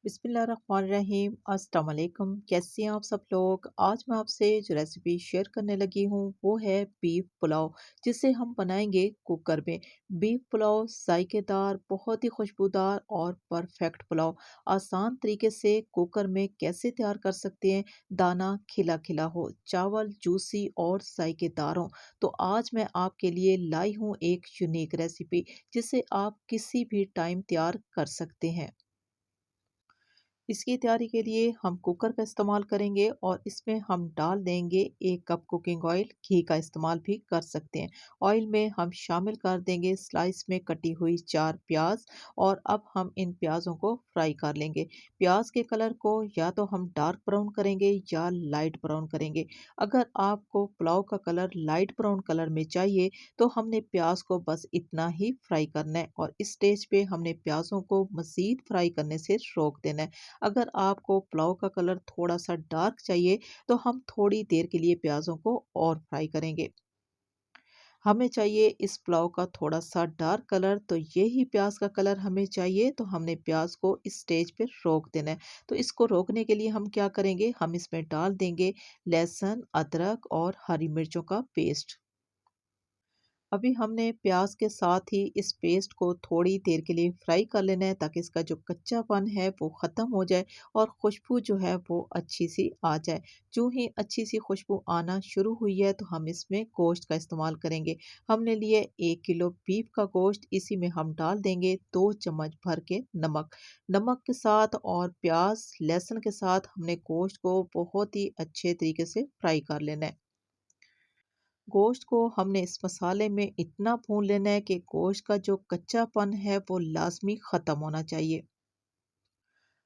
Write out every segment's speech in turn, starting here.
बिस्मिल्लाहिर्रहमानिर्रहीम। अस्सलाम वालेकुम। कैसे हैं आप सब लोग। आज मैं आपसे जो रेसिपी शेयर करने लगी हूँ वो है बीफ पुलाव, जिसे हम बनाएंगे कुकर में। बीफ पुलाव जायकेदार, बहुत ही खुशबूदार और परफेक्ट पुलाव आसान तरीके से कुकर में कैसे तैयार कर सकते हैं। दाना खिला खिला हो, चावल जूसी और जायकेदार हो, तो आज मैं आपके लिए लाई हूँ एक यूनिक रेसिपी जिसे आप किसी भी टाइम तैयार कर सकते हैं। इसकी तैयारी के लिए हम कुकर का इस्तेमाल करेंगे और इसमें हम डाल देंगे 1 कप कुकिंग ऑयल। घी का इस्तेमाल भी कर सकते हैं। ऑयल में हम शामिल कर देंगे स्लाइस में कटी हुई 4 प्याज और अब हम इन प्याज़ों को फ्राई कर लेंगे। प्याज के कलर को या तो हम डार्क ब्राउन करेंगे या लाइट ब्राउन करेंगे। अगर आपको पुलाव का कलर लाइट ब्राउन कलर में चाहिए तो हमने प्याज को बस इतना ही फ्राई करना है और इस स्टेज पे हमने प्याज़ों को मज़ीद फ्राई करने से रोक देना है। अगर आपको पुलाव का कलर थोड़ा सा डार्क चाहिए तो हम थोड़ी देर के लिए प्याज़ों को और फ्राई करेंगे। हमें चाहिए इस पुलाव का थोड़ा सा डार्क कलर, तो यही प्याज का कलर हमें चाहिए, तो हमने प्याज को इस स्टेज पे रोक देना है। तो इसको रोकने के लिए हम क्या करेंगे, हम इसमें डाल देंगे लहसुन, अदरक और हरी मिर्चों का पेस्ट। अभी हमने प्याज के साथ ही इस पेस्ट को थोड़ी देर के लिए फ्राई कर लेना है ताकि इसका जो कच्चापन है वो ख़त्म हो जाए और खुशबू जो है वो अच्छी सी आ जाए। जो ही अच्छी सी खुशबू आना शुरू हुई है तो हम इसमें गोश्त का इस्तेमाल करेंगे। हमने लिए 1 किलो बीफ का गोश्त, इसी में हम डाल देंगे 2 चम्मच भर के नमक। नमक के साथ और प्याज लहसुन के साथ हमने गोश्त को बहुत ही अच्छे तरीके से फ्राई कर लेना है। गोश्त को हमने इस मसाले में इतना भून लेना है कि गोश्त का जो कच्चापन है वो लाजमी ख़त्म होना चाहिए।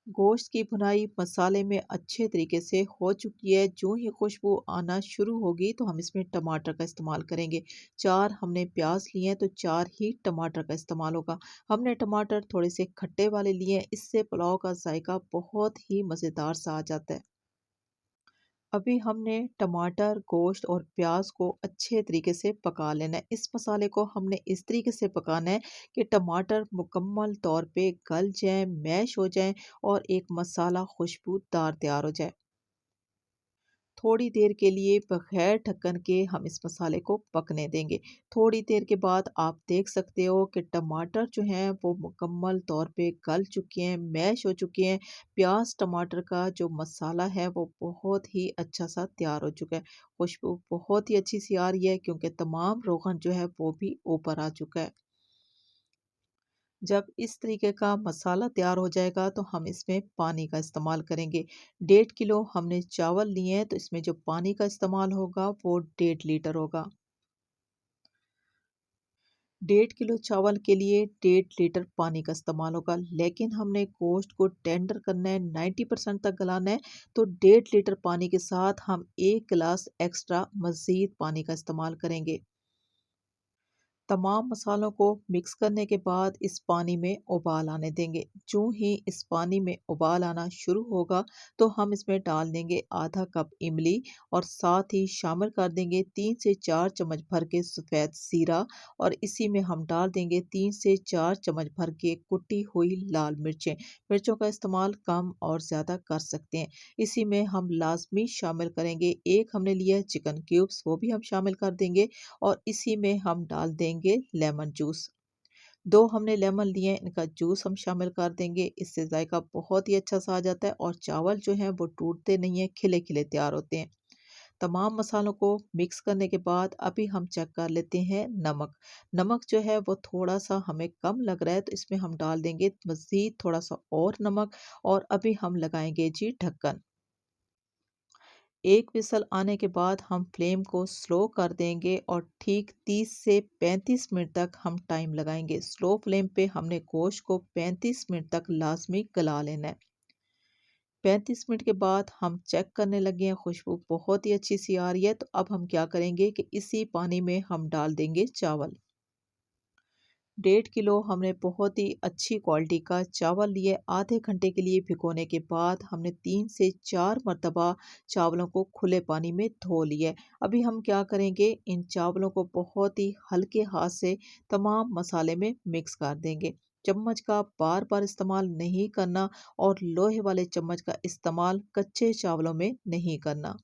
गोश्त की भुनाई मसाले में अच्छे तरीके से हो चुकी है। जो ही खुशबू आना शुरू होगी तो हम इसमें टमाटर का इस्तेमाल करेंगे। 4 हमने प्याज लिए हैं तो 4 ही टमाटर का इस्तेमाल होगा। हमने टमाटर थोड़े से खट्टे वाले लिए हैं, इससे पुलाव का जायका बहुत ही मज़ेदार सा आ जाता है। अभी हमने टमाटर, गोश्त और प्याज को अच्छे तरीके से पका लेना है। इस मसाले को हमने इस तरीके से पकाना है कि टमाटर मुकम्मल तौर पे गल जाएँ, मैश हो जाएँ और एक मसाला खुशबूदार तैयार हो जाए। थोड़ी देर के लिए बगैर ढक्कन के हम इस मसाले को पकने देंगे। थोड़ी देर के बाद आप देख सकते हो कि टमाटर जो हैं वो मुकम्मल तौर पे गल चुके हैं, मैश हो चुके हैं। प्याज टमाटर का जो मसाला है वो बहुत ही अच्छा सा तैयार हो चुका है। खुशबू बहुत ही अच्छी सी आ रही है क्योंकि तमाम रोगन जो है वो भी ऊपर आ चुका है। जब इस तरीके का मसाला तैयार हो जाएगा तो हम इसमें पानी का इस्तेमाल करेंगे। 1.5 किलो हमने चावल लिए हैं तो इसमें जो पानी का इस्तेमाल होगा वो 1.5 लीटर होगा। 1.5 किलो चावल के लिए 1.5 लीटर पानी का इस्तेमाल होगा, लेकिन हमने गोश्त को टेंडर करना है, 90% तक गलाना है। तो 1.5 लीटर पानी के साथ हम 1 गिलास एक्स्ट्रा मज़ीद पानी का इस्तेमाल करेंगे। तमाम मसालों को मिक्स करने के बाद इस पानी में उबाल आने देंगे। जो ही इस पानी में उबाल आना शुरू होगा तो हम इसमें डाल देंगे आधा कप इमली और साथ ही शामिल कर देंगे 3 से 4 चम्मच भर के सफ़ेद ज़ीरा और इसी में हम डाल देंगे 3 से 4 चम्मच भर के कुटी हुई लाल मिर्चें। मिर्चों का इस्तेमाल कम और ज़्यादा कर सकते हैं। इसी में हम लाजमी शामिल करेंगे, एक हमने लिया है चिकन क्यूब्स, वो भी हम शामिल कर देंगे और इसी में हम डाल देंगे लेमन जूस। 2 हमने लेमन लिए हैं, इनका जूस हम शामिल कर देंगे। इससे जायका बहुत ही अच्छा सा आ जाता है और चावल जो हैं वो टूटते नहीं हैं, खिले-खिले तैयार होते हैं। तमाम मसालों को मिक्स करने के बाद अभी हम चेक कर लेते हैं नमक। नमक जो है वो थोड़ा-सा हमें कम लग रहा है तो इसमें हम डाल देंगे मज़ीद थोड़ा-सा और नमक और अभी हम लगाएँगे जी ढक्कन। एक विसल आने के बाद हम फ्लेम को स्लो कर देंगे और ठीक 30 से 35 मिनट तक हम टाइम लगाएंगे। स्लो फ्लेम पे हमने गोश्त को 35 मिनट तक लाजमी गला लेना है। 35 मिनट के बाद हम चेक करने लगे हैं, खुशबू बहुत ही अच्छी सी आ रही है। तो अब हम क्या करेंगे कि इसी पानी में हम डाल देंगे चावल। 1.5 किलो हमने बहुत ही अच्छी क्वालिटी का चावल लिए। आधे घंटे के लिए भिगोने के बाद हमने 3 से 4 मरतबा चावलों को खुले पानी में धो लिया है। अभी हम क्या करेंगे, इन चावलों को बहुत ही हल्के हाथ से तमाम मसाले में मिक्स कर देंगे। चम्मच का बार बार इस्तेमाल नहीं करना और लोहे वाले चम्मच का इस्तेमाल कच्चे चावलों में नहीं करना।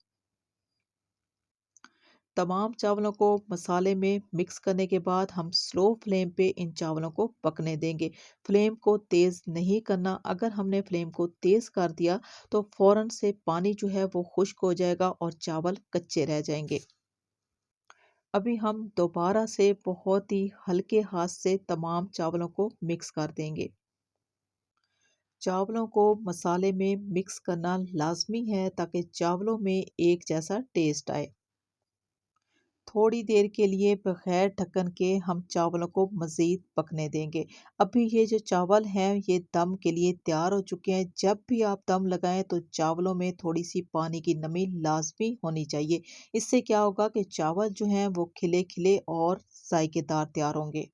तमाम चावलों को मसाले में मिक्स करने के बाद हम स्लो फ्लेम पे इन चावलों को पकने देंगे। फ्लेम को तेज़ नहीं करना, अगर हमने फ्लेम को तेज़ कर दिया तो फ़ौरन से पानी जो है वो खुश्क हो जाएगा और चावल कच्चे रह जाएंगे। अभी हम दोबारा से बहुत ही हल्के हाथ से तमाम चावलों को मिक्स कर देंगे। चावलों को मसाले में मिक्स करना लाजमी है ताकि चावलों में एक जैसा टेस्ट आए। थोड़ी देर के लिए बगैर ढक्कन के हम चावलों को मज़ीद पकने देंगे। अभी ये जो चावल हैं ये दम के लिए तैयार हो चुके हैं। जब भी आप दम लगाएँ तो चावलों में थोड़ी-सी पानी की नमी लाज़मी होनी चाहिए। इससे क्या होगा कि चावल जो हैं वो खिले-खिले और ज़ायकेदार तैयार होंगे।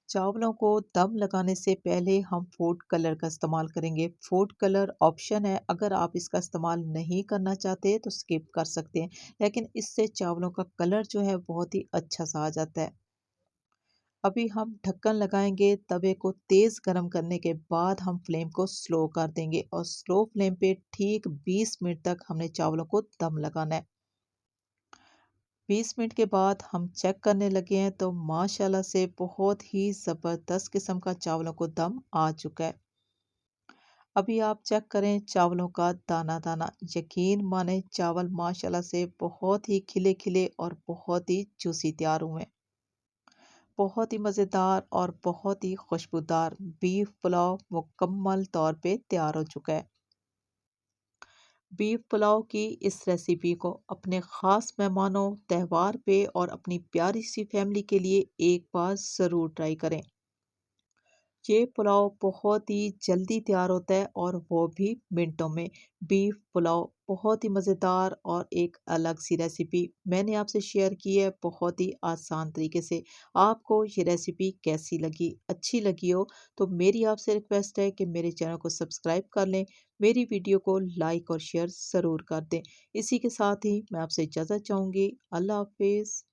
चावलों को दम लगाने से पहले हम फूड कलर का इस्तेमाल करेंगे। फूड कलर ऑप्शन है, अगर आप इसका इस्तेमाल नहीं करना चाहते तो स्किप कर सकते हैं, लेकिन इससे चावलों का कलर जो है बहुत ही अच्छा सा आ जाता है। अभी हम ढक्कन लगाएंगे, तवे को तेज़ गरम करने के बाद हम फ्लेम को स्लो कर देंगे और स्लो फ्लेम पे ठीक 20 मिनट तक हमने चावलों को दम लगाना है। 20 मिनट के बाद हम चेक करने लगे हैं तो माशाल्लाह से बहुत ही ज़बरदस्त किस्म का चावलों को दम आ चुका है। अभी आप चेक करें चावलों का दाना दाना, यकीन माने चावल माशाल्लाह से बहुत ही खिले खिले और बहुत ही जूसी तैयार हुए हैं। बहुत ही मज़ेदार और बहुत ही खुशबूदार बीफ पुलाव मुकम्मल तौर पे तैयार हो चुका है। बीफ पुलाव की इस रेसिपी को अपने ख़ास मेहमानों, त्योहार पे और अपनी प्यारी सी फैमिली के लिए एक बार ज़रूर ट्राई करें। ये पुलाव बहुत ही जल्दी तैयार होता है और वो भी मिनटों में। बीफ पुलाव बहुत ही मज़ेदार और एक अलग सी रेसिपी मैंने आपसे शेयर की है बहुत ही आसान तरीके से। आपको ये रेसिपी कैसी लगी? अच्छी लगी हो तो मेरी आपसे रिक्वेस्ट है कि मेरे चैनल को सब्सक्राइब कर लें, मेरी वीडियो को लाइक और शेयर ज़रूर कर दें। इसी के साथ ही मैं आपसे इजाज़त चाहूँगी। अल्लाह हाफ़िज़।